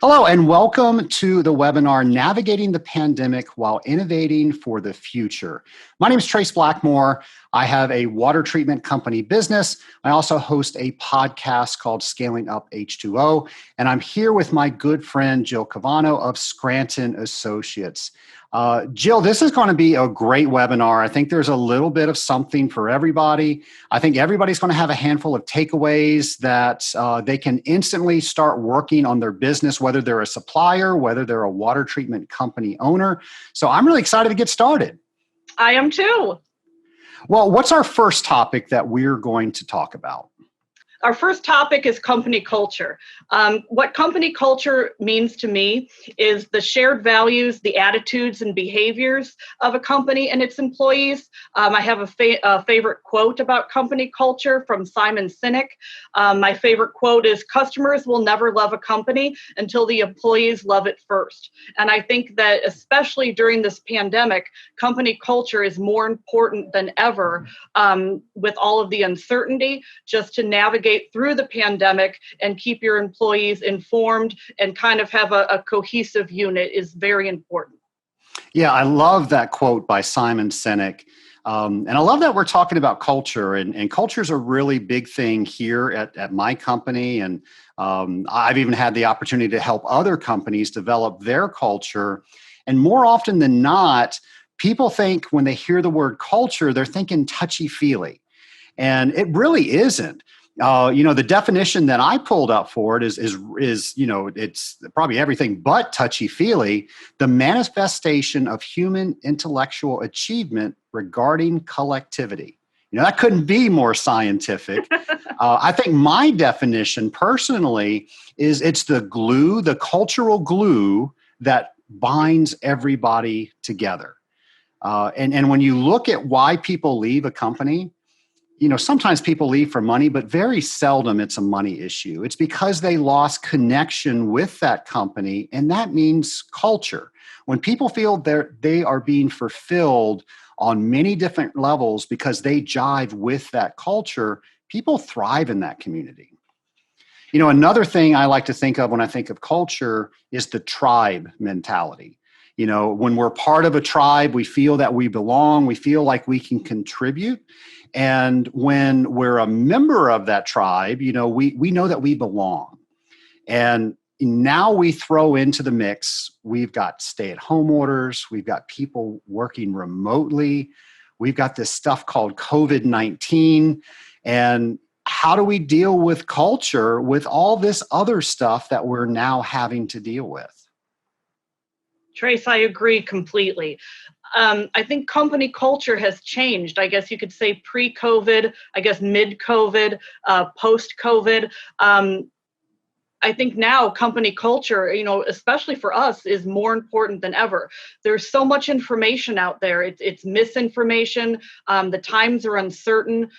Hello, and welcome to the webinar, Navigating the Pandemic While Innovating for the Future. My name is Trace Blackmore. I have a water treatment company business. I also host a podcast called Scaling Up H2O, and I'm here with my good friend, Jill Cavano of Scranton Associates. Jill, this is going to be a great webinar. I think there's a little bit of something for everybody. I think everybody's going to have a handful of takeaways that they can instantly start working on their business, whether they're a supplier, whether they're a water treatment company owner. So I'm really excited to get started. I am too. Well, what's our first topic that we're going to talk about? Our first topic is company culture. What company culture means to me is the shared values, the attitudes and behaviors of a company and its employees. I have a favorite quote about company culture from Simon Sinek. My favorite quote is, "Customers will never love a company until the employees love it first." And I think that especially during this pandemic, company culture is more important than ever with all of the uncertainty, just to navigate through the pandemic and keep your employees informed and kind of have a cohesive unit is very important. Yeah, I love that quote by Simon Sinek. And I love that we're talking about culture, and culture is a really big thing here at my company. And I've even had the opportunity to help other companies develop their culture. And more often than not, people think when they hear the word culture, they're thinking touchy-feely. And it really isn't. The definition that I pulled up for it is it's probably everything but touchy-feely, the manifestation of human intellectual achievement regarding collectivity. That couldn't be more scientific. I think my definition personally is it's the glue, the cultural glue that binds everybody together. And when you look at why people leave a company, sometimes people leave for money, but very seldom it's a money issue. It's because they lost connection with that company, and that means culture. When people feel they are being fulfilled on many different levels because they jive with that culture, people thrive in that community. Another thing I like to think of when I think of culture is the tribe mentality. When we're part of a tribe, we feel that we belong, we feel like we can contribute. And when we're a member of that tribe, we know that we belong. And now we throw into the mix, we've got stay-at-home orders, we've got people working remotely, we've got this stuff called COVID-19. And how do we deal with culture with all this other stuff that we're now having to deal with? Trace, I agree completely. I think company culture has changed. I guess you could say pre-COVID, I guess mid-COVID, post-COVID. I think now company culture, especially for us, is more important than ever. There's so much information out there. It's misinformation. The times are uncertain.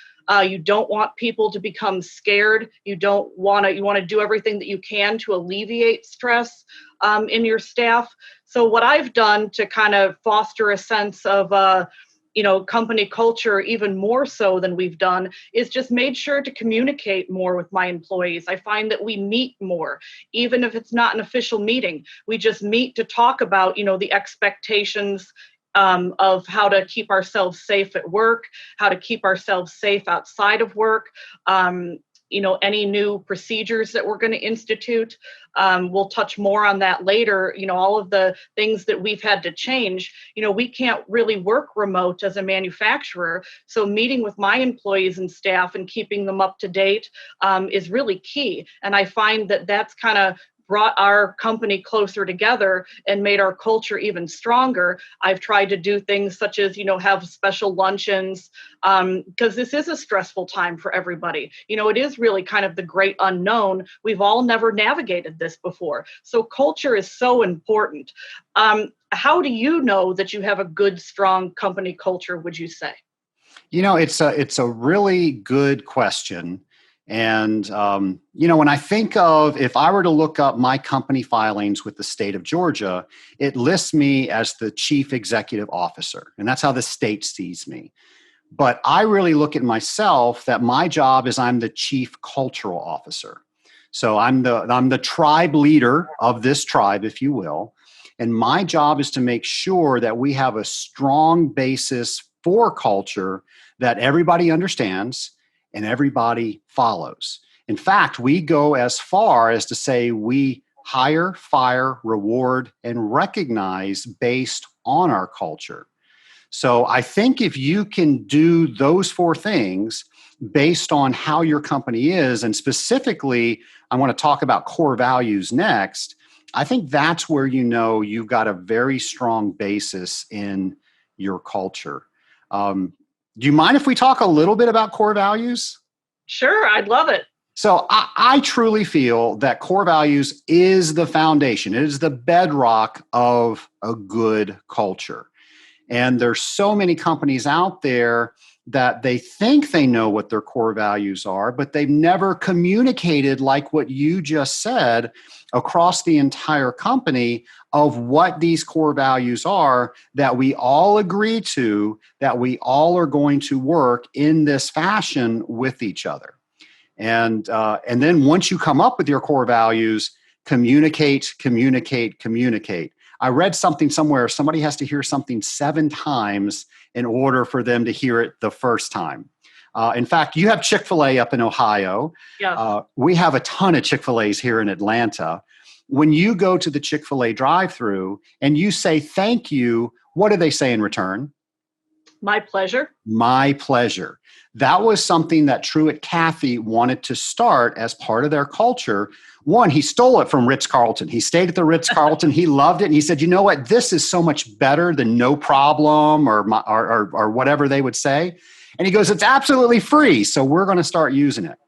You don't want people to become scared. You want to do everything that you can to alleviate stress in your staff. So what I've done to kind of foster a sense of company culture even more so than we've done is just made sure to communicate more with my employees. I find that we meet more, even if it's not an official meeting. We just meet to talk about, the expectations of how to keep ourselves safe at work, how to keep ourselves safe outside of work, any new procedures that we're going to institute. We'll touch more on that later. All of the things that we've had to change. We can't really work remote as a manufacturer. So meeting with my employees and staff and keeping them up to date is really key. And I find that that's kind of brought our company closer together and made our culture even stronger. I've tried to do things such as, have special luncheons, because this is a stressful time for everybody. It is really kind of the great unknown. We've all never navigated this before. So culture is so important. How do you know that you have a good, strong company culture, would you say? It's a really good question. And, when I think of, if I were to look up my company filings with the state of Georgia, it lists me as the chief executive officer. And that's how the state sees me. But I really look at myself that my job is I'm the chief cultural officer. So I'm the tribe leader of this tribe, if you will. And my job is to make sure that we have a strong basis for culture that everybody understands and everybody follows. In fact, we go as far as to say we hire, fire, reward, and recognize based on our culture. So I think if you can do those four things based on how your company is, and specifically, I want to talk about core values next, I think that's where you know you've got a very strong basis in your culture. Do you mind if we talk a little bit about core values? Sure, I'd love it. So I truly feel that core values is the foundation. It is the bedrock of a good culture. And there's so many companies out there that they think they know what their core values are, but they've never communicated like what you just said across the entire company of what these core values are that we all agree to, that we all are going to work in this fashion with each other. And then once you come up with your core values, communicate, communicate, communicate. I read something somewhere, somebody has to hear something 7 times in order for them to hear it the first time. In fact, you have Chick-fil-A up in Ohio. Yes. We have a ton of Chick-fil-A's here in Atlanta. When you go to the Chick-fil-A drive-thru and you say thank you, what do they say in return? My pleasure. My pleasure. That was something that Truett Cathy wanted to start as part of their culture. One, he stole it from Ritz-Carlton. He stayed at the Ritz-Carlton. He loved it. And he said, you know what? This is so much better than no problem or whatever they would say. And he goes, it's absolutely free. So we're going to start using it.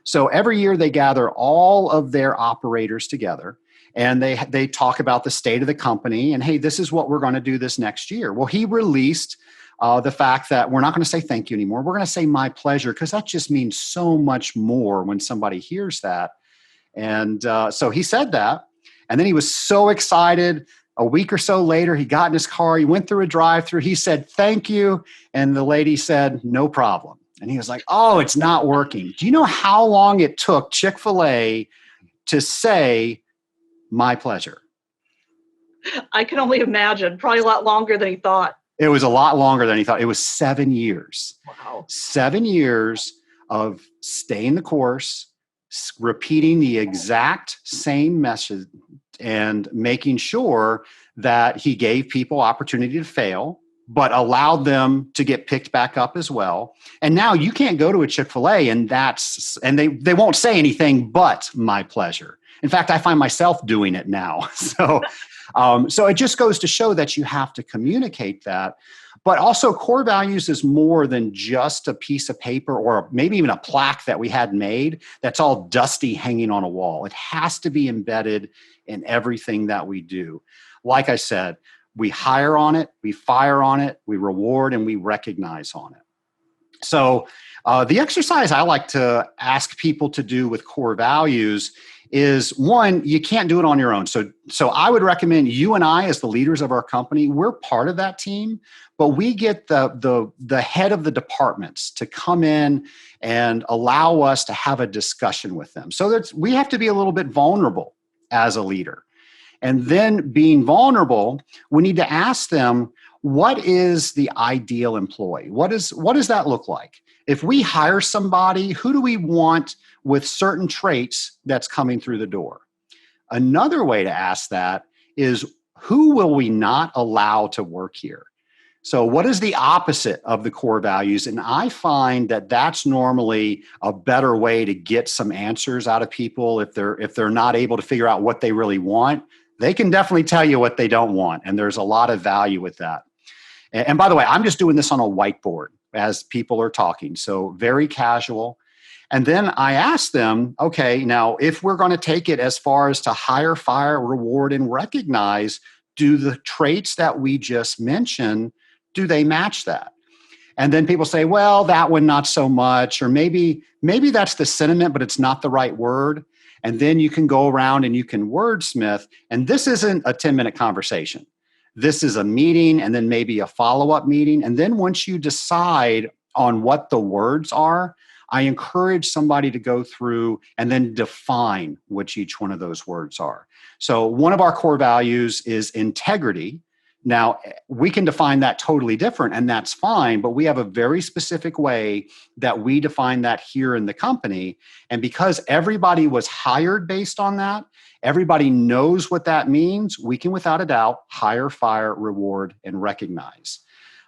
So every year they gather all of their operators together and they talk about the state of the company and, hey, this is what we're going to do this next year. Well, he released the fact that we're not going to say thank you anymore. We're going to say my pleasure, because that just means so much more when somebody hears that. And so he said that. And then he was so excited. A week or so later, he got in his car. He went through a drive-thru. He said, thank you. And the lady said, no problem. And he was like, oh, it's not working. Do you know how long it took Chick-fil-A to say my pleasure? I can only imagine. Probably a lot longer than he thought. It was a lot longer than he thought. It was 7 years. Wow. 7 years of staying the course, repeating the exact same message, and making sure that he gave people opportunity to fail, but allowed them to get picked back up as well. And now you can't go to a Chick-fil-A and they won't say anything but my pleasure. In fact, I find myself doing it now. So it just goes to show that you have to communicate that. But also core values is more than just a piece of paper or maybe even a plaque that we had made that's all dusty hanging on a wall. It has to be embedded in everything that we do. Like I said, we hire on it, we fire on it, we reward, and we recognize on it. So the exercise I like to ask people to do with core values is, one, you can't do it on your own. So I would recommend you and I, as the leaders of our company, we're part of that team, but we get the head of the departments to come in and allow us to have a discussion with them. So we have to be a little bit vulnerable as a leader. And then being vulnerable, we need to ask them, what is the ideal employee? What does that look like? If we hire somebody, who do we want with certain traits that's coming through the door? Another way to ask that is, who will we not allow to work here? So what is the opposite of the core values? And I find that that's normally a better way to get some answers out of people. If they're not able to figure out what they really want, they can definitely tell you what they don't want. And there's a lot of value with that. And by the way, I'm just doing this on a whiteboard as people are talking. So very casual. And then I ask them, okay, now if we're going to take it as far as to hire, fire, reward, and recognize, do the traits that we just mentioned, do they match that? And then people say, well, that one, not so much, or maybe that's the sentiment, but it's not the right word. And then you can go around and you can wordsmith. And this isn't a 10-minute conversation. This is a meeting and then maybe a follow-up meeting. And then once you decide on what the words are, I encourage somebody to go through and then define which each one of those words are. So one of our core values is integrity. Now, we can define that totally different, and that's fine, but we have a very specific way that we define that here in the company. And because everybody was hired based on that, everybody knows what that means, we can, without a doubt, hire, fire, reward, and recognize.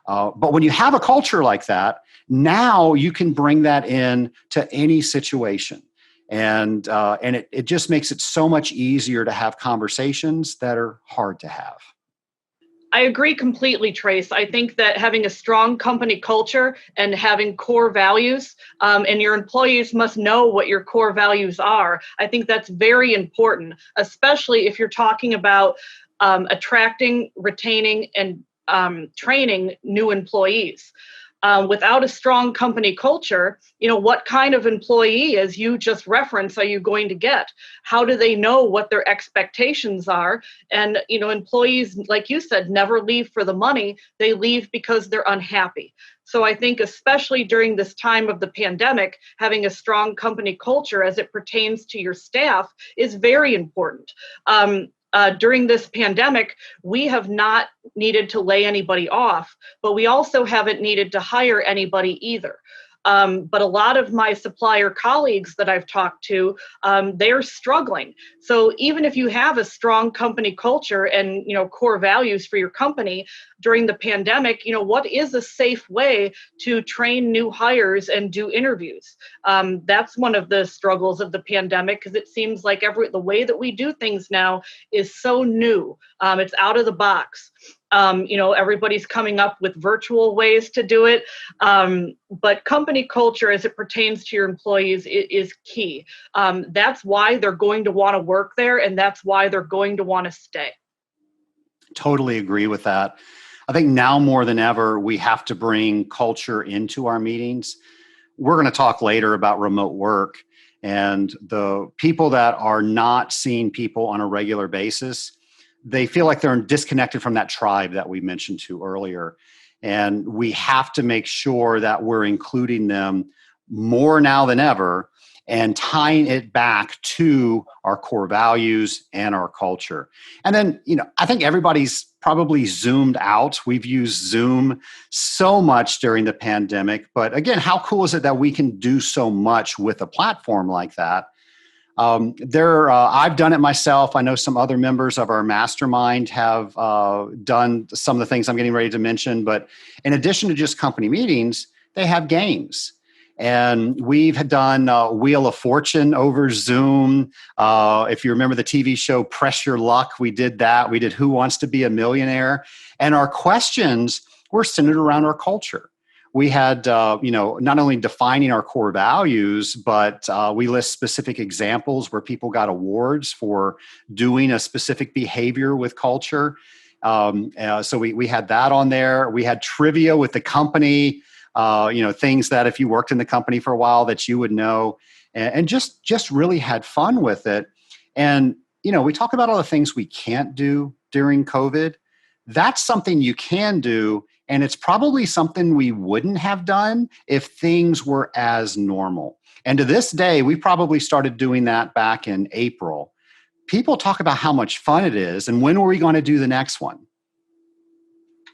But when you have a culture like that, now you can bring that in to any situation. And it just makes it so much easier to have conversations that are hard to have. I agree completely, Trace. I think that having a strong company culture and having core values, and your employees must know what your core values are. I think that's very important, especially if you're talking about attracting, retaining, and training new employees. Without a strong company culture, what kind of employee, as you just referenced, are you going to get? How do they know what their expectations are? And, employees, like you said, never leave for the money. They leave because they're unhappy. So I think especially during this time of the pandemic, having a strong company culture as it pertains to your staff is very important. During this pandemic, we have not needed to lay anybody off, but we also haven't needed to hire anybody either. But a lot of my supplier colleagues that I've talked to, they're struggling. So even if you have a strong company culture and core values for your company during the pandemic, what is a safe way to train new hires and do interviews? That's one of the struggles of the pandemic, because it seems like the way that we do things now is so new. It's out of the box. Everybody's coming up with virtual ways to do it. But company culture as it pertains to your employees is key. That's why they're going to want to work there, and that's why they're going to want to stay. Totally agree with that. I think now more than ever, we have to bring culture into our meetings. We're going to talk later about remote work, and the people that are not seeing people on a regular basis, they feel like they're disconnected from that tribe that we mentioned to earlier. And we have to make sure that we're including them more now than ever and tying it back to our core values and our culture. And then, I think everybody's probably zoomed out. We've used Zoom so much during the pandemic, but again, how cool is it that we can do so much with a platform like that? I've done it myself. I know some other members of our mastermind have done some of the things I'm getting ready to mention, but in addition to just company meetings, they have games. And we've done Wheel of Fortune over Zoom. If you remember the TV show Press Your Luck, we did that. We did Who Wants to Be a Millionaire? And our questions were centered around our culture. We had, not only defining our core values, but we list specific examples where people got awards for doing a specific behavior with culture. So we had that on there. We had trivia with the company. Things that if you worked in the company for a while that you would know, and just really had fun with it. And, we talk about all the things we can't do during COVID. That's something you can do. And it's probably something we wouldn't have done if things were as normal. And to this day, we probably started doing that back in April. People talk about how much fun it is. And when are we going to do the next one?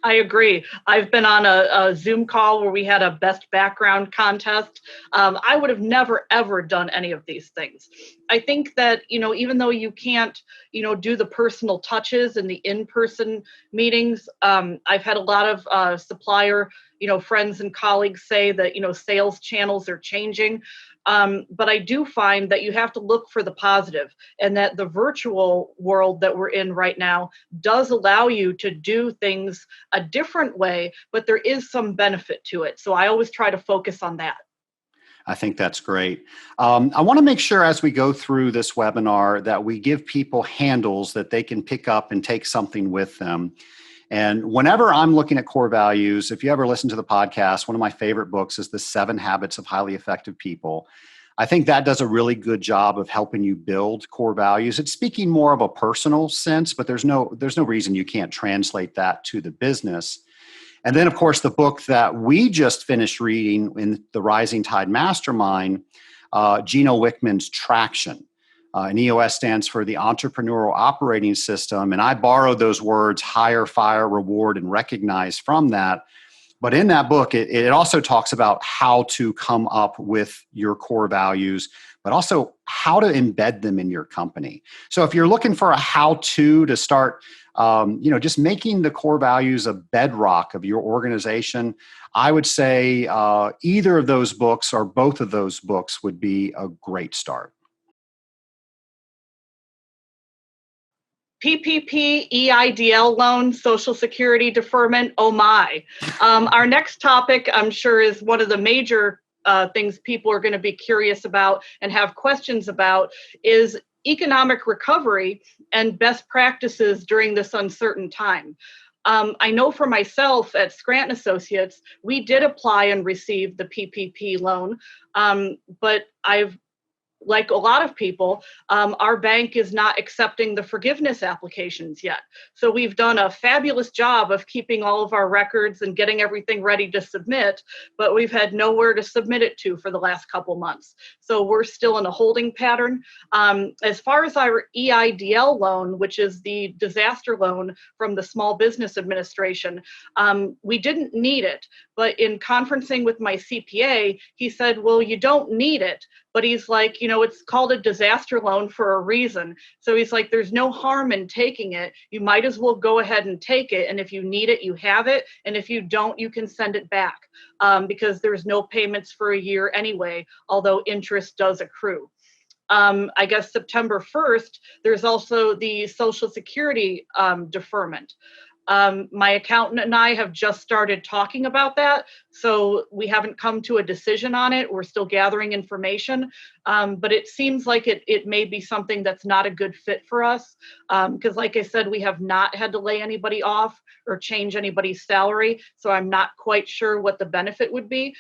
I agree. I've been on a Zoom call where we had a best background contest. I would have never, ever done any of these things. I think that, even though you can't, do the personal touches in the in-person meetings, I've had a lot of supplier, friends and colleagues say that, sales channels are changing. But I do find that you have to look for the positive, and that the virtual world that we're in right now does allow you to do things a different way, but there is some benefit to it. So I always try to focus on that. I think that's great. I want to make sure as we go through this webinar that we give people handles that they can pick up and take something with them. And whenever I'm looking at core values, if you ever listen to the podcast, one of my favorite books is The 7 Habits of Highly Effective People. I think that does a really good job of helping you build core values. It's speaking more of a personal sense, but there's no reason you can't translate that to the business. And then, of course, the book that we just finished reading in the Rising Tide Mastermind, Gino Wickman's Traction. And EOS stands for the Entrepreneurial Operating System. And I borrowed those words, hire, fire, reward, and recognize from that. But in that book, it also talks about how to come up with your core values, but also how to embed them in your company. So if you're looking for a how-to to start, just making the core values a bedrock of your organization, I would say either of those books or both of those books would be a great start. PPP, EIDL loan, Social Security deferment, oh my. Our next topic, I'm sure, is one of the major things people are going to be curious about and have questions about is economic recovery and best practices during this uncertain time. I know for myself at Scranton Associates, we did apply and receive the PPP loan, but like a lot of people, our bank is not accepting the forgiveness applications yet. So we've done a fabulous job of keeping all of our records and getting everything ready to submit, but we've had nowhere to submit it to for the last couple months. So we're still in a holding pattern. As far as our EIDL loan, which is the disaster loan from the Small Business Administration, we didn't need it. But in conferencing with my CPA, he said, well, you don't need it. But he's like, it's called a disaster loan for a reason. So he's like, there's no harm in taking it. You might as well go ahead and take it. And if you need it, you have it. And if you don't, you can send it back because there's no payments for a year anyway, although interest does accrue. I guess September 1st, there's also the Social Security deferment. My accountant and I have just started talking about that, so we haven't come to a decision on it. We're still gathering information, but it seems like it may be something that's not a good fit for us because, like I said, we have not had to lay anybody off or change anybody's salary, so I'm not quite sure what the benefit would be.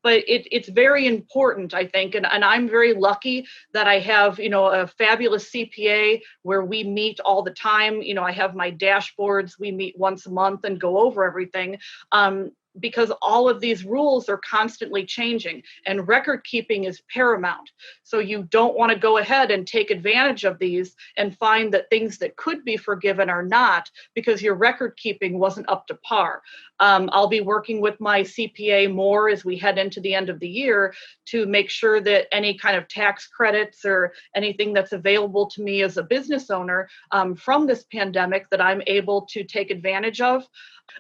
But it's very important, I think, and I'm very lucky that I have, a fabulous CPA where we meet all the time. I have my dashboards. We meet once a month and go over everything. Because all of these rules are constantly changing and record keeping is paramount. So you don't want to go ahead and take advantage of these and find that things that could be forgiven are not because your record keeping wasn't up to par. I'll be working with my CPA more as we head into the end of the year to make sure that any kind of tax credits or anything that's available to me as a business owner from this pandemic that I'm able to take advantage of.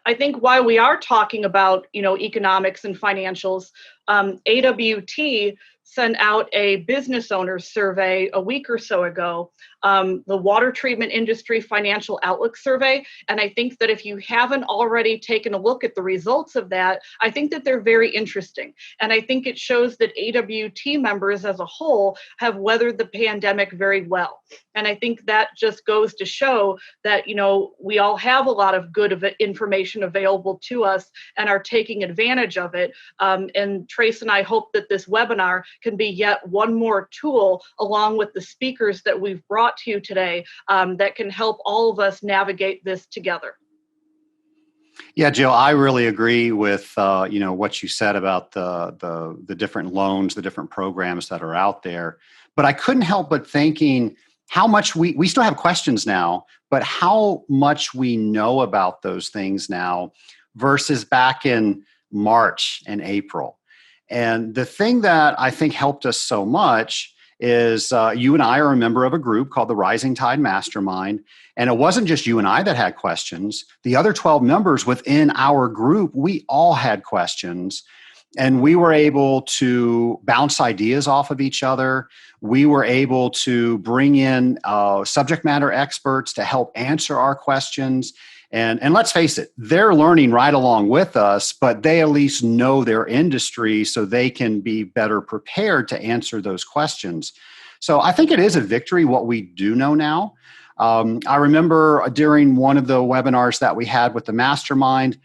I think while we are talking about, economics and financials, AWT sent out a business owners survey a week or so ago, the Water Treatment Industry Financial Outlook Survey. And I think that if you haven't already taken a look at the results of that, I think that they're very interesting. And I think it shows that AWT members as a whole have weathered the pandemic very well. And I think that just goes to show that, we all have a lot of good information available to us and are taking advantage of it. And Trace and I hope that this webinar can be yet one more tool along with the speakers that we've brought to you today that can help all of us navigate this together. Yeah, Jill, I really agree with what you said about the different loans, the different programs that are out there. But I couldn't help but thinking how much we still have questions now, but how much we know about those things now versus back in March and April. And the thing that I think helped us so much is you and I are a member of a group called the Rising Tide Mastermind. And it wasn't just you and I that had questions. The other 12 members within our group, we all had questions. And we were able to bounce ideas off of each other. We were able to bring in subject matter experts to help answer our questions. And let's face it, they're learning right along with us, but they at least know their industry so they can be better prepared to answer those questions. So I think it is a victory what we do know now. I remember during one of the webinars that we had with the mastermind,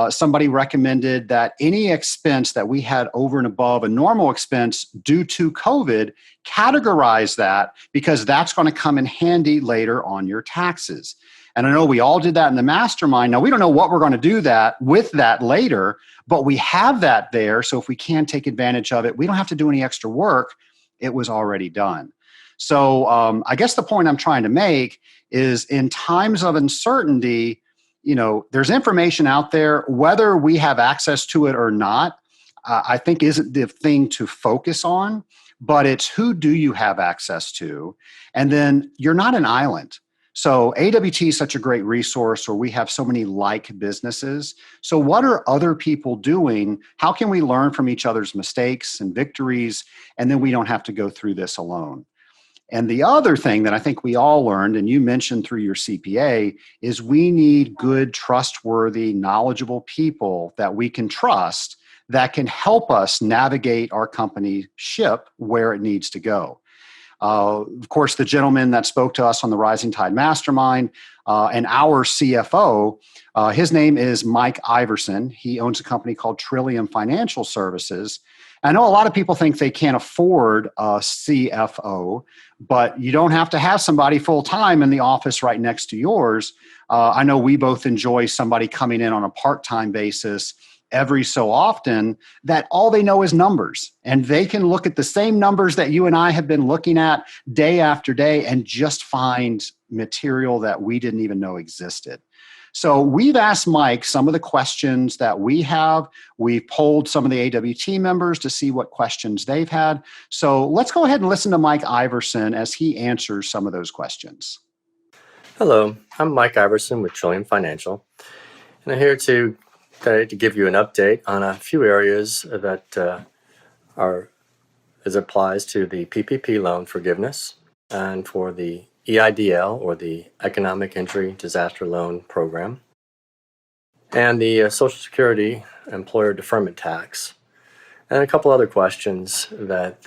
somebody recommended that any expense that we had over and above a normal expense due to COVID, categorize that because that's going to come in handy later on your taxes. And I know we all did that in the mastermind. Now, we don't know what we're going to do with that later, but we have that there. So if we can take advantage of it, we don't have to do any extra work. It was already done. So I guess the point I'm trying to make is in times of uncertainty, there's information out there, whether we have access to it or not, I think isn't the thing to focus on, but it's who do you have access to? And then you're not an island. So AWT is such a great resource where we have so many like businesses. So what are other people doing? How can we learn from each other's mistakes and victories? And then we don't have to go through this alone. And the other thing that I think we all learned, and you mentioned through your CPA, is we need good, trustworthy, knowledgeable people that we can trust that can help us navigate our company ship where it needs to go. Of course, the gentleman that spoke to us on the Rising Tide Mastermind and our CFO, his name is Mike Iverson. He owns a company called Trillium Financial Services. I know a lot of people think they can't afford a CFO, but you don't have to have somebody full-time in the office right next to yours. I know we both enjoy somebody coming in on a part-time basis every so often that all they know is numbers, and they can look at the same numbers that you and I have been looking at day after day and just find material that we didn't even know existed. So we've asked Mike some of the questions that we have. We've polled some of the AWT members to see what questions they've had. So let's go ahead and listen to Mike Iverson as he answers some of those questions. Hello, I'm Mike Iverson with Trillium Financial, and I'm here today to give you an update on a few areas that as applies to the PPP Loan Forgiveness and for the EIDL, or the Economic Injury Disaster Loan Program, and the Social Security Employer Deferment Tax, and a couple other questions that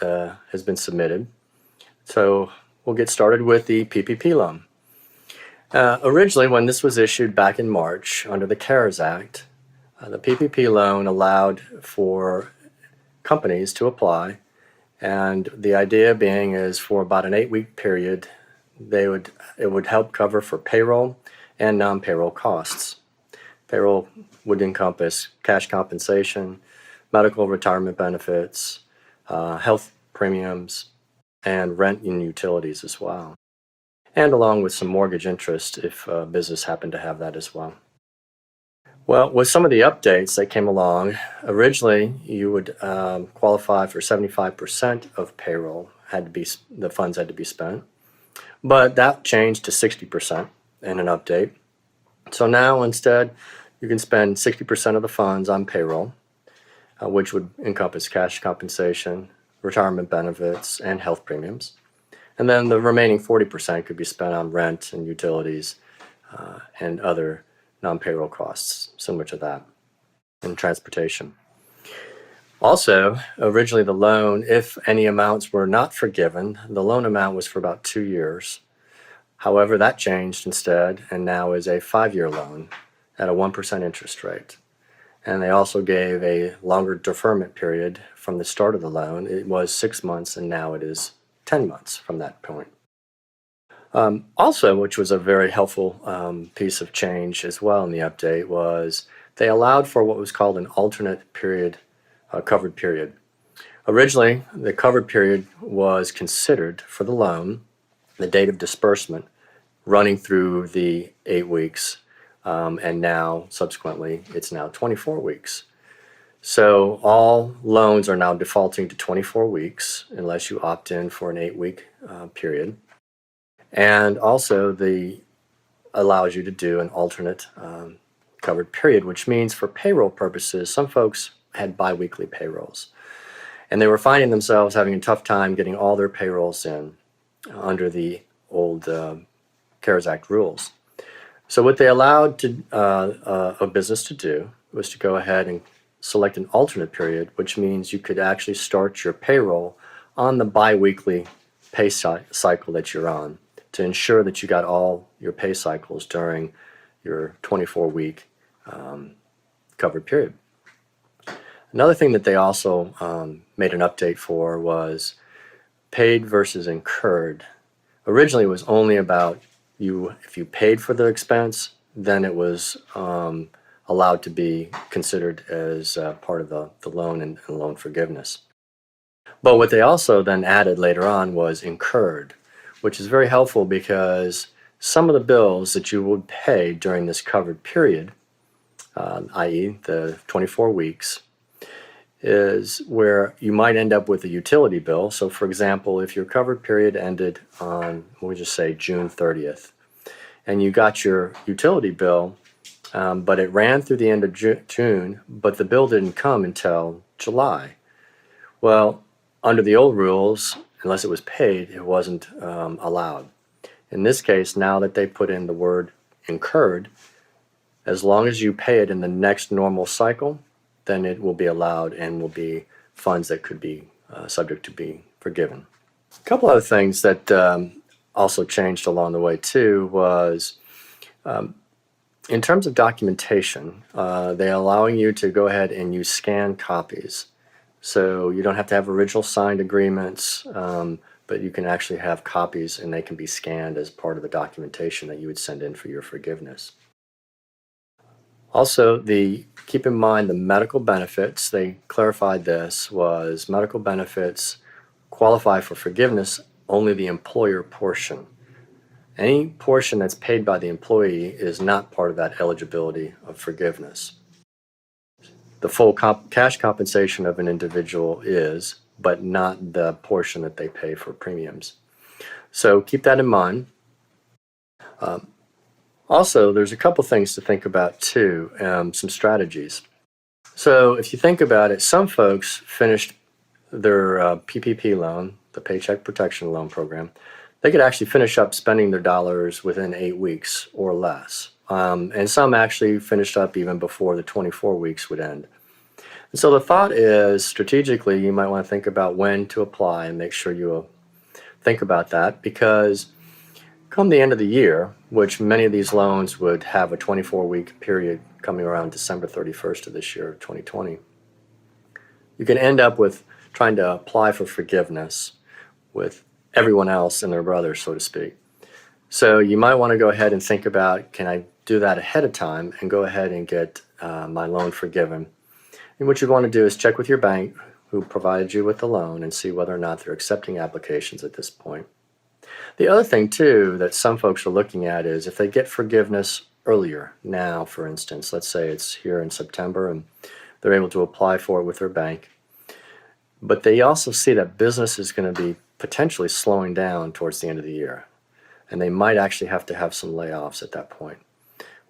has been submitted. So we'll get started with the PPP loan. Originally, when this was issued back in March under the CARES Act, the PPP loan allowed for companies to apply, and the idea being is for about an 8-week period, it would help cover for payroll and non-payroll costs. Payroll would encompass cash compensation, medical retirement benefits, health premiums, and rent and utilities as well, and along with some mortgage interest if business happened to have that as well. Well, with some of the updates that came along, originally you would qualify for 75% of payroll the funds had to be spent, but that changed to 60% in an update. So now instead, you can spend 60% of the funds on payroll, which would encompass cash compensation, retirement benefits, and health premiums. And then the remaining 40% could be spent on rent and utilities and other non-payroll costs similar to that, and transportation. Also, originally the loan, if any amounts were not forgiven, the loan amount was for about 2 years. However, that changed instead and now is a 5-year loan at a 1% interest rate. And they also gave a longer deferment period from the start of the loan. It was 6 months and now it is 10 months from that point. Also, which was a very helpful piece of change as well in the update, was they allowed for what was called an alternate period, covered period. Originally, the covered period was considered for the loan, the date of disbursement, running through the 8 weeks, and now, subsequently, it's now 24 weeks. So all loans are now defaulting to 24 weeks unless you opt in for an 8-week period. And also, allows you to do an alternate covered period, which means for payroll purposes, some folks had biweekly payrolls. And they were finding themselves having a tough time getting all their payrolls in under the old CARES Act rules. So what they allowed a business to do was to go ahead and select an alternate period, which means you could actually start your payroll on the biweekly pay cycle that you're on, to ensure that you got all your pay cycles during your 24-week covered period. Another thing that they also made an update for was paid versus incurred. Originally, it was only about if you paid for the expense, then it was allowed to be considered as part of the loan and loan forgiveness. But what they also then added later on was incurred, which is very helpful because some of the bills that you would pay during this covered period, i.e. the 24 weeks, is where you might end up with a utility bill. So for example, if your covered period ended on, we'll just say June 30th, and you got your utility bill, but it ran through the end of June, but the bill didn't come until July. Well, under the old rules, unless it was paid, it wasn't allowed. In this case, now that they put in the word incurred, as long as you pay it in the next normal cycle, then it will be allowed and will be funds that could be subject to be forgiven. A couple other things that also changed along the way too was in terms of documentation, they're allowing you to go ahead and use scanned copies. So you don't have to have original signed agreements, but you can actually have copies and they can be scanned as part of the documentation that you would send in for your forgiveness. Also, keep in mind the medical benefits. They clarified this was medical benefits qualify for forgiveness only the employer portion. Any portion that's paid by the employee is not part of that eligibility of forgiveness. The full cash compensation of an individual is, but not the portion that they pay for premiums. So keep that in mind. Also, there's a couple things to think about too, some strategies. So if you think about it, some folks finished their PPP loan, the Paycheck Protection Loan Program. They could actually finish up spending their dollars within 8 weeks or less. And some actually finished up even before the 24 weeks would end. And so the thought is, strategically, you might want to think about when to apply and make sure you think about that, because come the end of the year, which many of these loans would have a 24-week period coming around December 31st of this year, 2020, you can end up with trying to apply for forgiveness with everyone else and their brother, so to speak. So you might want to go ahead and think about, can I do that ahead of time and go ahead and get my loan forgiven? And what you want to do is check with your bank who provided you with the loan and see whether or not they're accepting applications at this point. The other thing too that some folks are looking at is if they get forgiveness earlier now, for instance, let's say it's here in September and they're able to apply for it with their bank, but they also see that business is going to be potentially slowing down towards the end of the year, and they might actually have to have some layoffs at that point.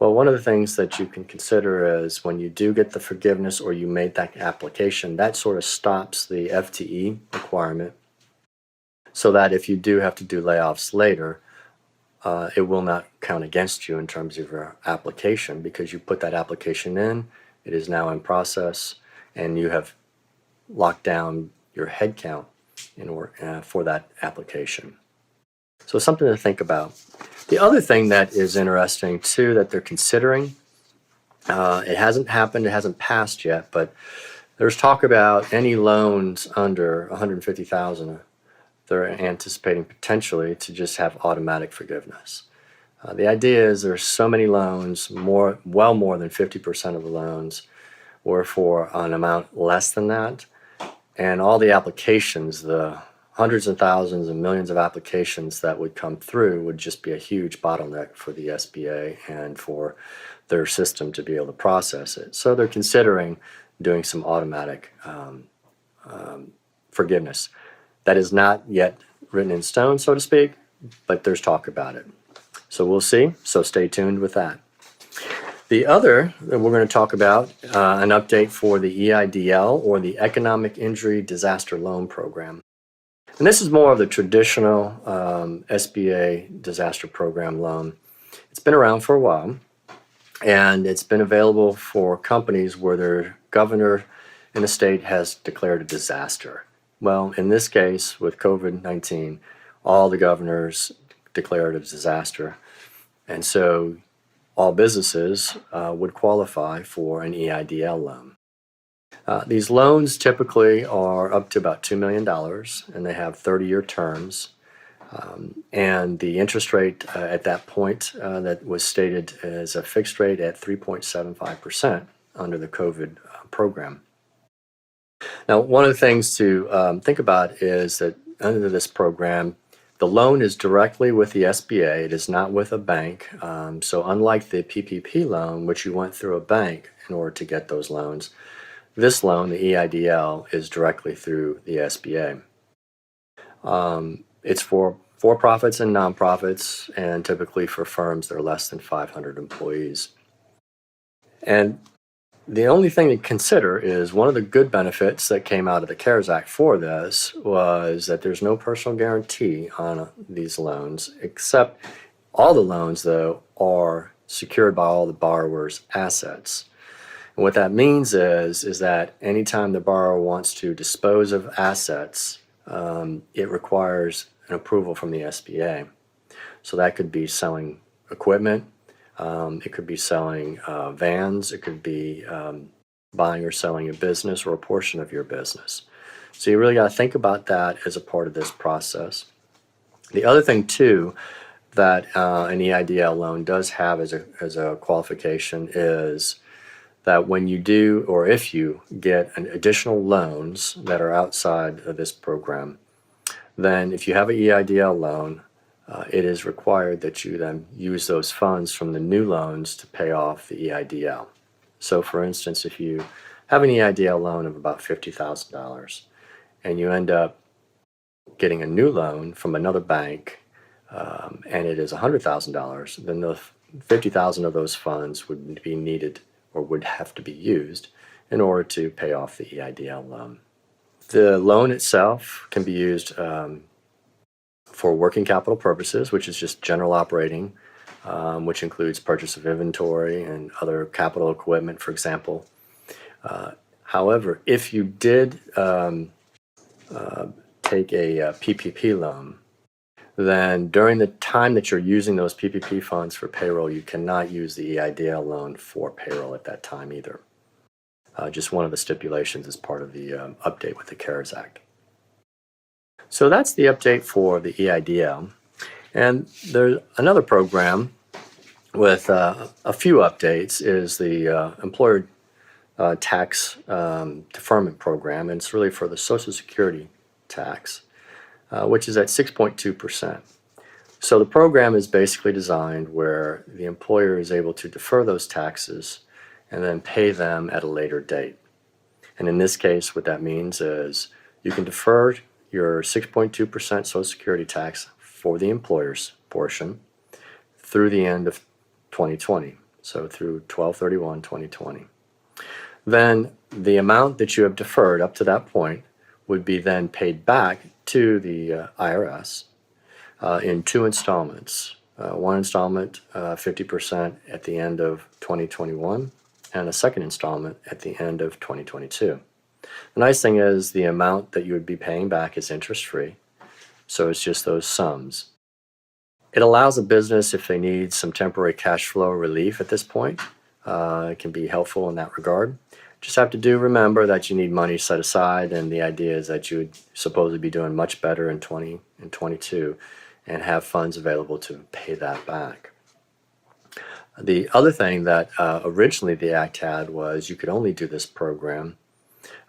Well, one of the things that you can consider is when you do get the forgiveness or you made that application, that sort of stops the FTE requirement, so that if you do have to do layoffs later, it will not count against you in terms of your application, because you put that application in, it is now in process, and you have locked down your head count for that application. So something to think about. The other thing that is interesting too that they're considering, it hasn't happened, it hasn't passed yet, but there's talk about any loans under $150,000. They're anticipating potentially to just have automatic forgiveness. The idea is there's so many loans, well more than 50% of the loans were for an amount less than that, and all the applications, the hundreds of thousands and millions of applications that would come through would just be a huge bottleneck for the SBA and for their system to be able to process it. So they're considering doing some automatic forgiveness. That is not yet written in stone, so to speak, but there's talk about it. So we'll see, so stay tuned with that. The other that we're going to talk about, an update for the EIDL, or the Economic Injury Disaster Loan Program. And this is more of the traditional SBA disaster program loan. It's been around for a while, and it's been available for companies where their governor in the state has declared a disaster. Well, in this case, with COVID-19, all the governors declared a disaster, and so all businesses would qualify for an EIDL loan. These loans typically are up to about $2 million, and they have 30-year terms. And the interest rate at that point that was stated as a fixed rate at 3.75% under the COVID program. Now, one of the things to think about is that under this program, the loan is directly with the SBA. It is not with a bank. So unlike the PPP loan, which you went through a bank in order to get those loans, this loan, the EIDL, is directly through the SBA. It's for for-profits and nonprofits, and typically for firms that are less than 500 employees. And the only thing to consider is one of the good benefits that came out of the CARES Act for this was that there's no personal guarantee on these loans, except all the loans, though, are secured by all the borrower's assets. And what that means is that anytime the borrower wants to dispose of assets, it requires an approval from the SBA. So that could be selling equipment, it could be selling vans, it could be buying or selling a business or a portion of your business. So you really got to think about that as a part of this process. The other thing too that an EIDL loan does have as a qualification is that when you do, or if you get an additional loans that are outside of this program, then if you have an EIDL loan, it is required that you then use those funds from the new loans to pay off the EIDL. So for instance, if you have an EIDL loan of about $50,000 and you end up getting a new loan from another bank and it is $100,000, then the $50,000 of those funds would be needed or would have to be used in order to pay off the EIDL loan. The loan itself can be used for working capital purposes, which is just general operating, which includes purchase of inventory and other capital equipment, for example. However, if you did take a PPP loan, then during the time that you're using those PPP funds for payroll, you cannot use the EIDL loan for payroll at that time either. Just one of the stipulations as part of the update with the CARES Act. So that's the update for the EIDL. And there's another program with a few updates is the Employer Tax Deferment Program, and it's really for the Social Security tax, which is at 6.2%. So the program is basically designed where the employer is able to defer those taxes and then pay them at a later date. And in this case, what that means is you can defer your 6.2% Social Security tax for the employer's portion through the end of 2020, so through 12/31/2020. Then the amount that you have deferred up to that point would be then paid back to the IRS in two installments. One installment, 50% at the end of 2021, and a second installment at the end of 2022. The nice thing is the amount that you would be paying back is interest-free, so it's just those sums. It allows a business, if they need some temporary cash flow relief at this point, it can be helpful in that regard. Just have to remember that you need money set aside, and the idea is that you would supposedly be doing much better in 20 and 22 and have funds available to pay that back. The other thing that originally the Act had was you could only do this program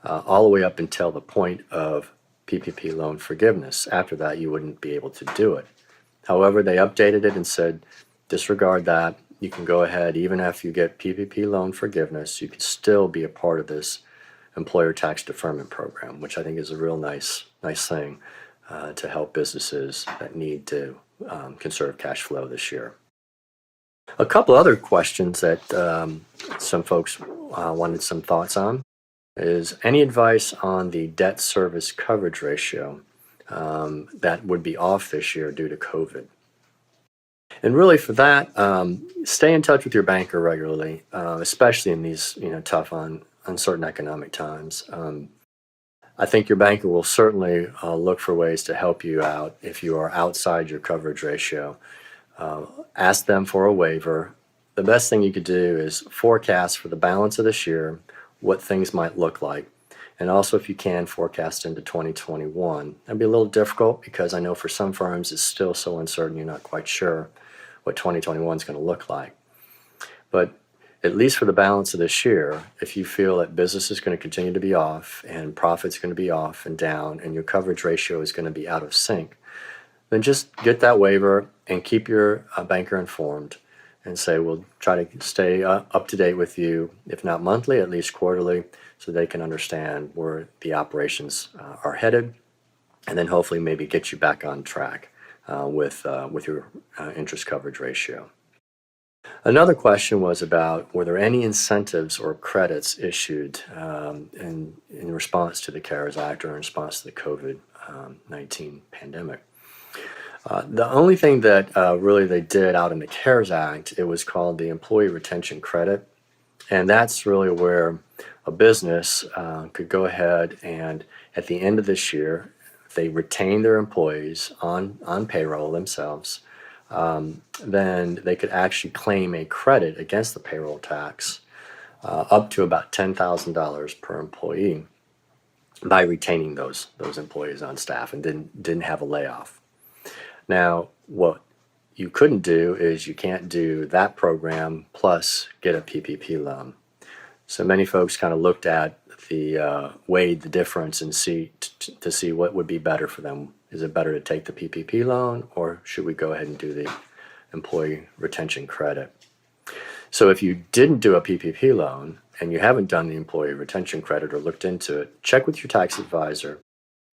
all the way up until the point of PPP loan forgiveness. After that, you wouldn't be able to do it. However, they updated it and said, disregard that. You can go ahead, even if you get PPP loan forgiveness, you can still be a part of this employer tax deferment program, which I think is a real nice thing to help businesses that need to conserve cash flow this year. A couple other questions that some folks wanted some thoughts on is any advice on the debt service coverage ratio that would be off this year due to COVID. And really for that, stay in touch with your banker regularly, especially in these tough, uncertain economic times. I think your banker will certainly look for ways to help you out if you are outside your coverage ratio. Ask them for a waiver. The best thing you could do is forecast for the balance of this year what things might look like, And also, if you can, forecast into 2021. That'd be a little difficult because I know for some firms it's still so uncertain you're not quite sure what 2021 is going to look like. But at least for the balance of this year, if you feel that business is going to continue to be off and profit's going to be off and down and your coverage ratio is going to be out of sync, then just get that waiver and keep your banker informed and say, we'll try to stay up to date with you, if not monthly, at least quarterly, so they can understand where the operations are headed, and then hopefully maybe get you back on track with your interest coverage ratio. Another question was about, were there any incentives or credits issued in response to the CARES Act or in response to the COVID-19 pandemic? The only thing that really they did out in the CARES Act, it was called the Employee Retention Credit. And that's really where a business could go ahead and at the end of this year, if they retain their employees on payroll themselves, then they could actually claim a credit against the payroll tax up to about $10,000 per employee by retaining those employees on staff and didn't have a layoff. Now, what you couldn't do is you can't do that program plus get a PPP loan. So many folks kind of looked at weighed the difference and to see what would be better for them. Is it better to take the PPP loan, or should we go ahead and do the employee retention credit? So if you didn't do a PPP loan and you haven't done the employee retention credit or looked into it, check with your tax advisor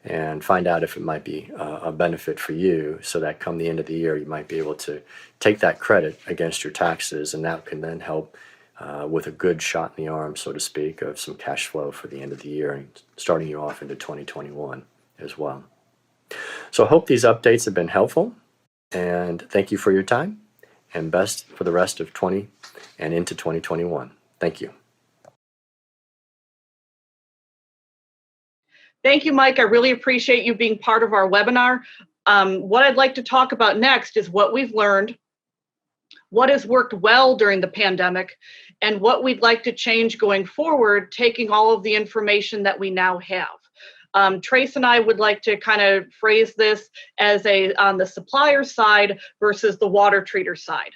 and find out if it might be a benefit for you, so that come the end of the year you might be able to take that credit against your taxes, and that can then help with a good shot in the arm, so to speak, of some cash flow for the end of the year and starting you off into 2021 as well. So I hope these updates have been helpful, and thank you for your time, and best for the rest of 20 and into 2021. Thank you. Thank you, Mike. I really appreciate you being part of our webinar. What I'd like to talk about next is what we've learned, what has worked well during the pandemic, and what we'd like to change going forward, taking all of the information that we now have. Trace and I would like to kind of phrase this as on the supplier side versus the water treater side.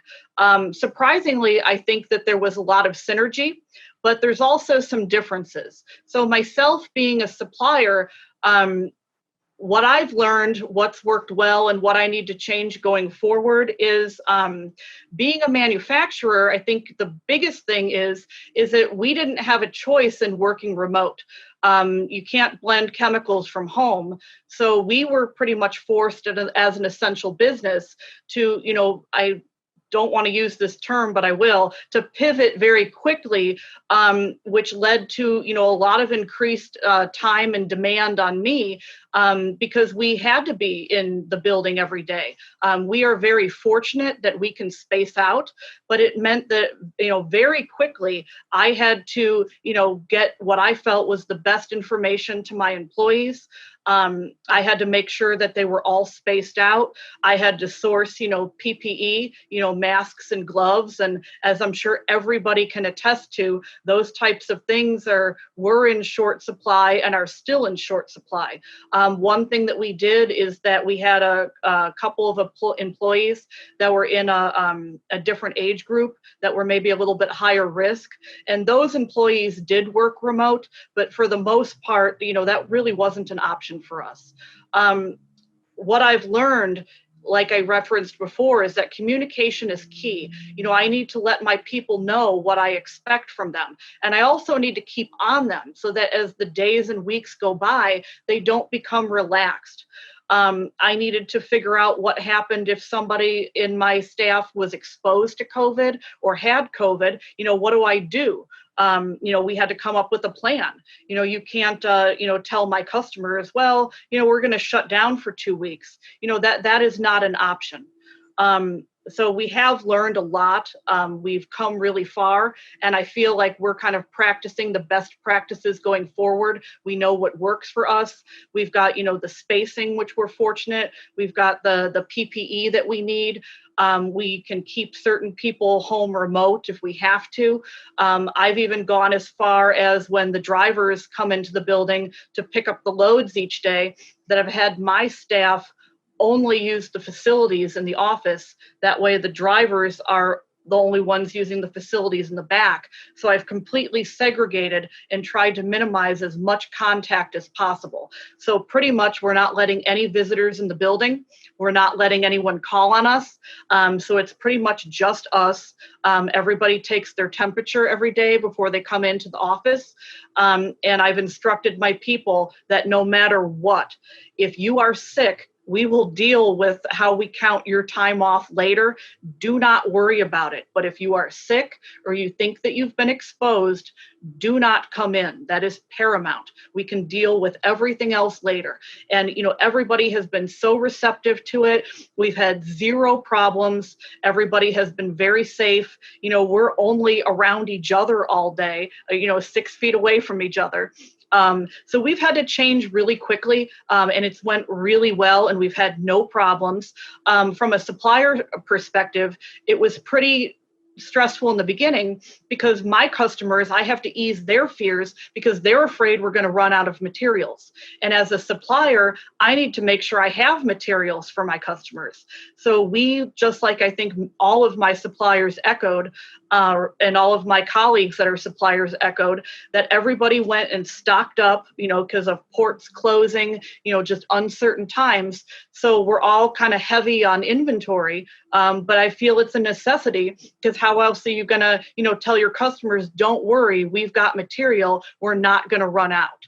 Surprisingly, I think that there was a lot of synergy, but there's also some differences. So myself being a supplier, what I've learned, what's worked well, and what I need to change going forward is being a manufacturer. I think the biggest thing is that we didn't have a choice in working remote. You can't blend chemicals from home. So we were pretty much forced as an essential business to, I don't want to use this term, but I will, to pivot very quickly, which led to, a lot of increased time and demand on me because we had to be in the building every day. We are very fortunate that we can space out, but it meant that, very quickly, I had to, get what I felt was the best information to my employees. I had to make sure that they were all spaced out. I had to source, PPE, masks and gloves. And as I'm sure everybody can attest to, those types of things were in short supply and are still in short supply. One thing that we did is that we had a couple of employees that were in a different age group that were maybe a little bit higher risk. And those employees did work remote, but for the most part, that really wasn't an option for us. What I've learned, like I referenced before, is that communication is key. I need to let my people know what I expect from them. And I also need to keep on them so that as the days and weeks go by, they don't become relaxed. I needed to figure out what happened if somebody in my staff was exposed to COVID or had COVID. What do I do? We had to come up with a plan. You can't, tell my customers, well, we're going to shut down for 2 weeks. That is not an option. So we have learned a lot. We've come really far, and I feel like we're kind of practicing the best practices going forward. We know what works for us. We've got, the spacing, which we're fortunate. We've got the PPE that we need. We can keep certain people home remote if we have to. I've even gone as far as when the drivers come into the building to pick up the loads each day, that I've had my staff only use the facilities in the office. That way the drivers are the only ones using the facilities in the back. So I've completely segregated and tried to minimize as much contact as possible. So pretty much we're not letting any visitors in the building. We're not letting anyone call on us. So it's pretty much just us. Everybody takes their temperature every day before they come into the office. And I've instructed my people that no matter what, if you are sick, we will deal with how we count your time off later. Do not worry about it. But if you are sick or you think that you've been exposed, do not come in. That is paramount. We can deal with everything else later. And, everybody has been so receptive to it. We've had zero problems. Everybody has been very safe. We're only around each other all day, 6 feet away from each other. So we've had to change really quickly, and it's went really well, and we've had no problems. From a supplier perspective, it was pretty stressful in the beginning because my customers, I have to ease their fears because they're afraid we're going to run out of materials. And as a supplier, I need to make sure I have materials for my customers. So we, just like I think all of my suppliers echoed, and all of my colleagues that are suppliers echoed, that everybody went and stocked up, because of ports closing, just uncertain times. So we're all kind of heavy on inventory, but I feel it's a necessity because how else are you going to, tell your customers, don't worry, we've got material, we're not going to run out.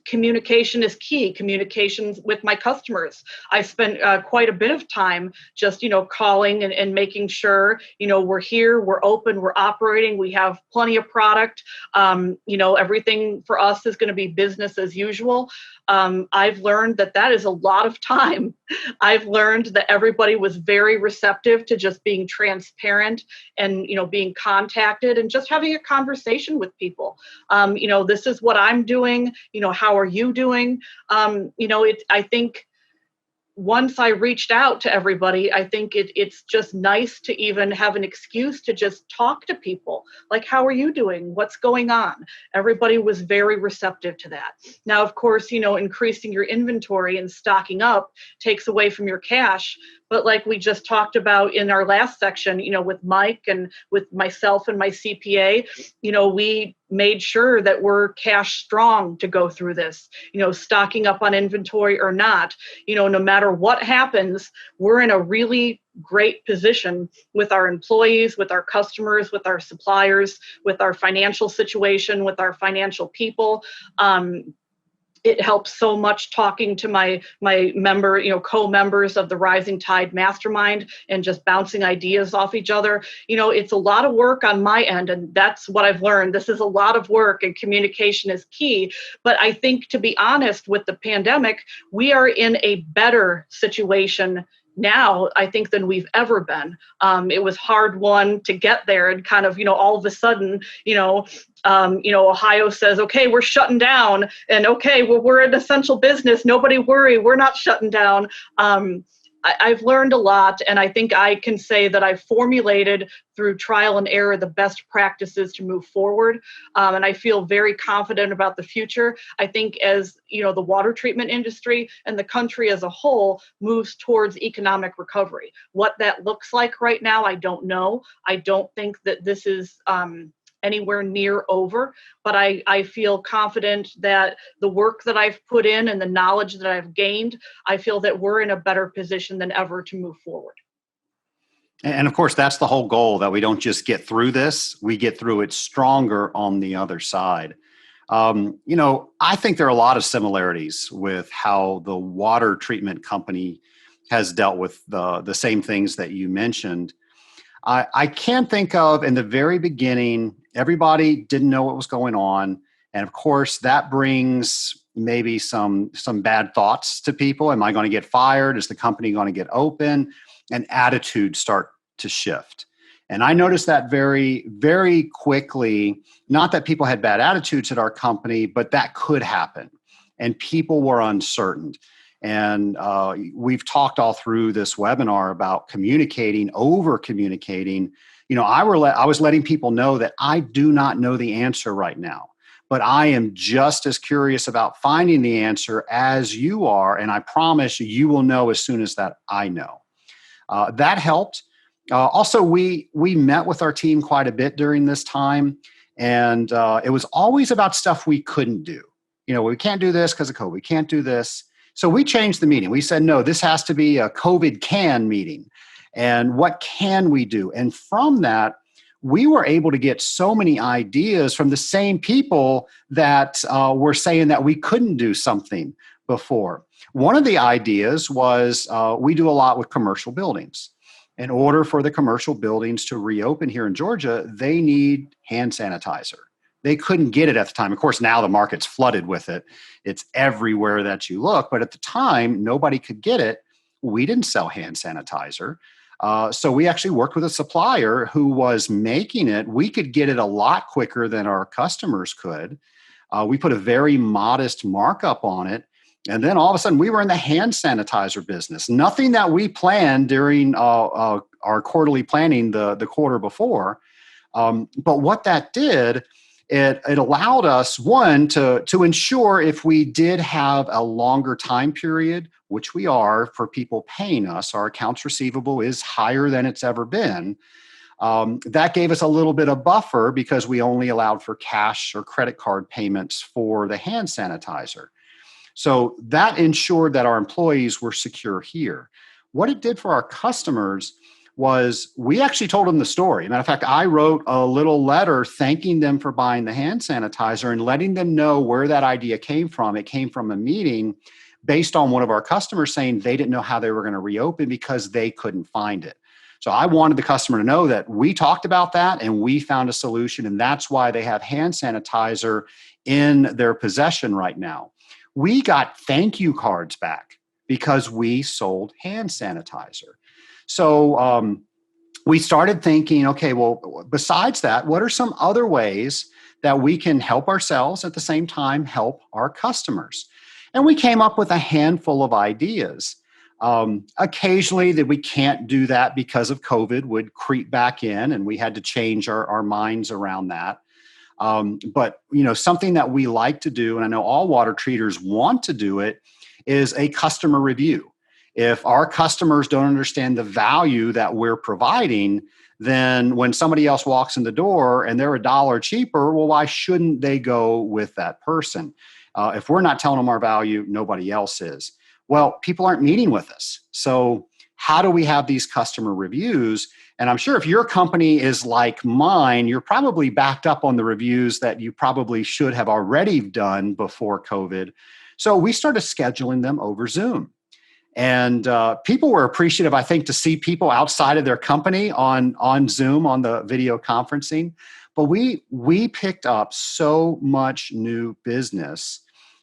Communication is key. Communications with my customers. I spent quite a bit of time just, calling and making sure, we're here, we're open, we're operating, we have plenty of product. Everything for us is going to be business as usual. I've learned that is a lot of time. I've learned that everybody was very receptive to just being transparent and, being contacted and just having a conversation with people. This is what I'm doing. How are you doing? I think once I reached out to everybody, I think it's just nice to even have an excuse to just talk to people. Like, how are you doing? What's going on? Everybody was very receptive to that. Now, of course, increasing your inventory and stocking up takes away from your cash. But like we just talked about in our last section, with Mike and with myself and my CPA, we made sure that we're cash strong to go through this, stocking up on inventory or not, no matter what happens, we're in a really great position with our employees, with our customers, with our suppliers, with our financial situation, with our financial people. It helps so much talking to my member, co-members of the Rising Tide Mastermind and just bouncing ideas off each other. It's a lot of work on my end, and that's what I've learned. This is a lot of work, and communication is key. But I think, to be honest, with the pandemic, we are in a better situation now, I think, than we've ever been. It was hard won to get there, and kind of, all of a sudden, Ohio says, okay, we're shutting down, and okay, well, we're an essential business. Nobody worry, we're not shutting down. I've learned a lot, and I think I can say that I've formulated through trial and error the best practices to move forward. And I feel very confident about the future. I think as the water treatment industry and the country as a whole moves towards economic recovery. What that looks like right now, I don't know. I don't think that this is anywhere near over, but I feel confident that the work that I've put in and the knowledge that I've gained, I feel that we're in a better position than ever to move forward. And of course, that's the whole goal, that we don't just get through this, we get through it stronger on the other side. I think there are a lot of similarities with how the water treatment company has dealt with the same things that you mentioned. I can think of, in the very beginning, everybody didn't know what was going on. And of course, that brings maybe some bad thoughts to people. Am I going to get fired? Is the company going to get open? And attitudes start to shift. And I noticed that very, very quickly, not that people had bad attitudes at our company, but that could happen. And people were uncertain. And we've talked all through this webinar about communicating, over communicating. I was letting people know that I do not know the answer right now, but I am just as curious about finding the answer as you are. And I promise you will know as soon as that I know. That helped. Also, we met with our team quite a bit during this time, and it was always about stuff we couldn't do. We can't do this because of COVID. We can't do this. So we changed the meeting. We said, no, this has to be a COVID can meeting. And what can we do? And from that, we were able to get so many ideas from the same people that were saying that we couldn't do something before. One of the ideas was we do a lot with commercial buildings. In order for the commercial buildings to reopen here in Georgia, they need hand sanitizer. They couldn't get it at the time. Of course, now the market's flooded with it. It's everywhere that you look. But at the time, nobody could get it. We didn't sell hand sanitizer. So we actually worked with a supplier who was making it. We could get it a lot quicker than our customers could. We put a very modest markup on it. And then all of a sudden, we were in the hand sanitizer business. Nothing that we planned during our quarterly planning the quarter before. But what that did, it allowed us, one, to ensure if we did have a longer time period, which we are for people paying us, our accounts receivable is higher than it's ever been. That gave us a little bit of buffer because we only allowed for cash or credit card payments for the hand sanitizer. So that ensured that our employees were secure here. What it did for our customers was we actually told them the story. Matter of fact, I wrote a little letter thanking them for buying the hand sanitizer and letting them know where that idea came from. It came from a meeting based on one of our customers saying they didn't know how they were going to reopen because they couldn't find it. So I wanted the customer to know that we talked about that and we found a solution, and that's why they have hand sanitizer in their possession right now. We got thank you cards back because we sold hand sanitizer. So we started thinking, okay, well, besides that, what are some other ways that we can help ourselves at the same time help our customers? And we came up with a handful of ideas. Occasionally that we can't do that because of COVID would creep back in, and we had to change our minds around that. But something that we like to do, and I know all water treaters want to do it, is a customer review. If our customers don't understand the value that we're providing, then when somebody else walks in the door and they're $1 cheaper, well, why shouldn't they go with that person? If we're not telling them our value, nobody else is. Well, people aren't meeting with us. So how do we have these customer reviews? And I'm sure if your company is like mine, you're probably backed up on the reviews that you probably should have already done before COVID. So we started scheduling them over Zoom. And people were appreciative, I think, to see people outside of their company on Zoom, on the video conferencing. But we picked up so much new business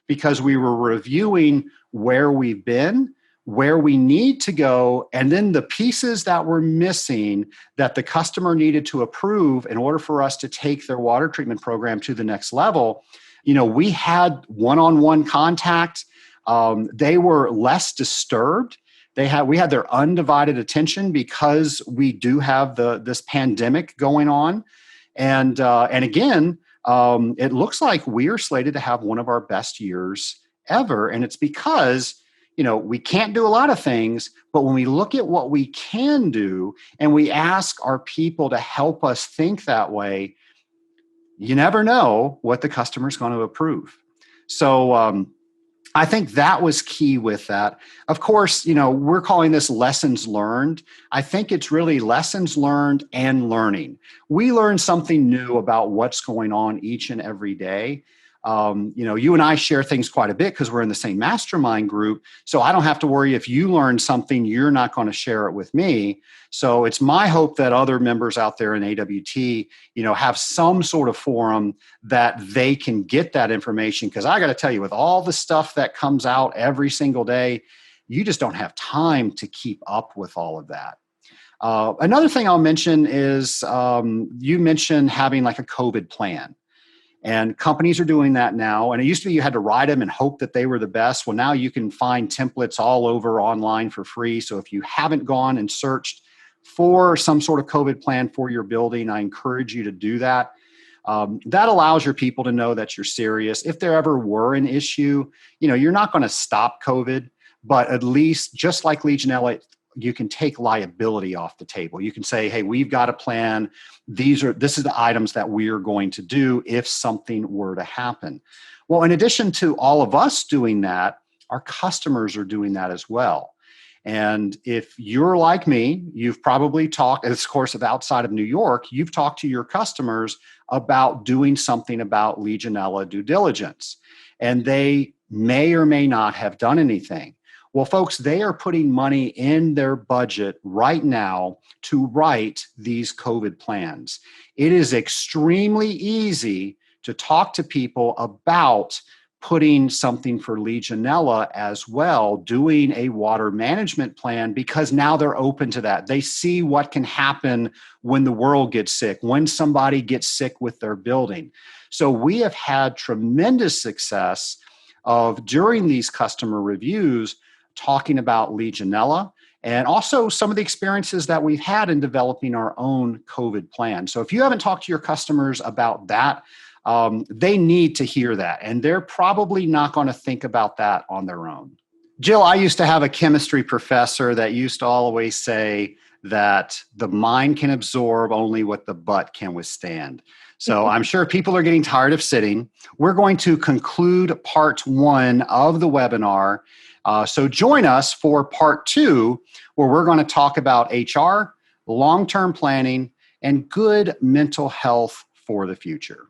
because we were reviewing where we've been, where we need to go, and then the pieces that were missing that the customer needed to approve in order for us to take their water treatment program to the next level. We had one-on-one contact. They were less disturbed. We had their undivided attention because we do have this pandemic going on. And again, it looks like we are slated to have one of our best years ever. And it's because, we can't do a lot of things, but when we look at what we can do and we ask our people to help us think that way, you never know what the customer's going to approve. So, I think that was key with that. Of course, we're calling this lessons learned. I think it's really lessons learned and learning. We learn something new about what's going on each and every day. You and I share things quite a bit because we're in the same mastermind group. So I don't have to worry if you learn something, you're not going to share it with me. So it's my hope that other members out there in AWT, have some sort of forum that they can get that information. Because I got to tell you, with all the stuff that comes out every single day, you just don't have time to keep up with all of that. Another thing I'll mention is you mentioned having like a COVID plan. And companies are doing that now. And it used to be you had to write them and hope that they were the best. Well, now you can find templates all over online for free. So if you haven't gone and searched for some sort of COVID plan for your building, I encourage you to do that. That allows your people to know that you're serious. If there ever were an issue, you're not going to stop COVID, but at least just like Legionella, you can take liability off the table. You can say, hey, we've got a plan. This is the items that we are going to do if something were to happen. Well, in addition to all of us doing that, our customers are doing that as well. And if you're like me, you've probably talked, of course, outside of New York, you've talked to your customers about doing something about Legionella due diligence. And they may or may not have done anything. Well, folks, they are putting money in their budget right now to write these COVID plans. It is extremely easy to talk to people about putting something for Legionella as well, doing a water management plan, because now they're open to that. They see what can happen when the world gets sick, when somebody gets sick with their building. So we have had tremendous success during these customer reviews, talking about Legionella and also some of the experiences that we've had in developing our own COVID plan. So if you haven't talked to your customers about that, they need to hear that. And they're probably not going to think about that on their own. Jill, I used to have a chemistry professor that used to always say that the mind can absorb only what the butt can withstand. So I'm sure people are getting tired of sitting. We're going to conclude part 1 of the webinar. So join us for part 2, where we're going to talk about HR, long-term planning, and good mental health for the future.